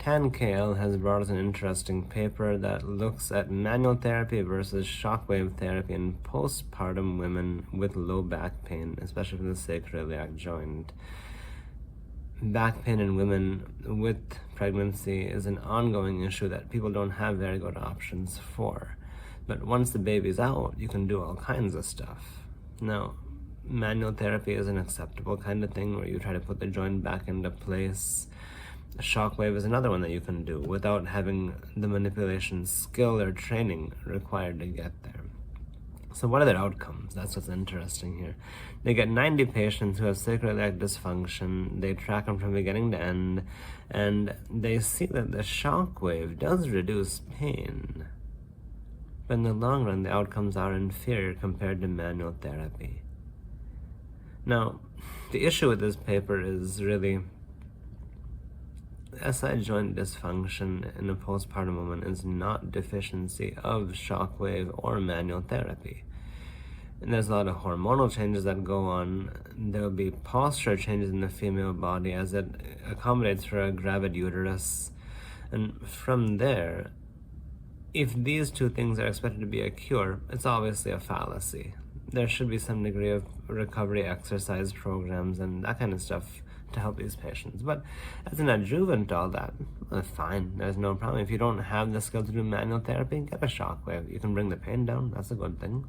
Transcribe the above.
TanKL has brought us an interesting paper that looks at manual therapy versus shockwave therapy in postpartum women with low back pain, especially from the sacroiliac joint. Back pain in women with pregnancy is an ongoing issue that people don't have very good options for. But once the baby's out, you can do all kinds of stuff. Now, manual therapy is an acceptable kind of thing where you try to put the joint back into place. Shockwave is another one that you can do without having the manipulation skill or training required to get there. So what are their outcomes? That's what's interesting here. They get 90 patients who have sacroiliac dysfunction. They track them from beginning to end, and they see that the shockwave does reduce pain. But in the long run, the outcomes are inferior compared to manual therapy. Now, the issue with this paper is really SI joint dysfunction in a postpartum woman is not deficiency of shockwave or manual therapy. And there's a lot of hormonal changes that go on. There will be posture changes in the female body as it accommodates for a gravid uterus. And from there, if these two things are expected to be a cure, it's obviously a fallacy. There should be some degree of recovery exercise programs and that kind of stuff to help these patients. But as an adjuvant to all that, fine, there's no problem. If you don't have the skill to do manual therapy, get a shockwave. You can bring the pain down, that's a good thing.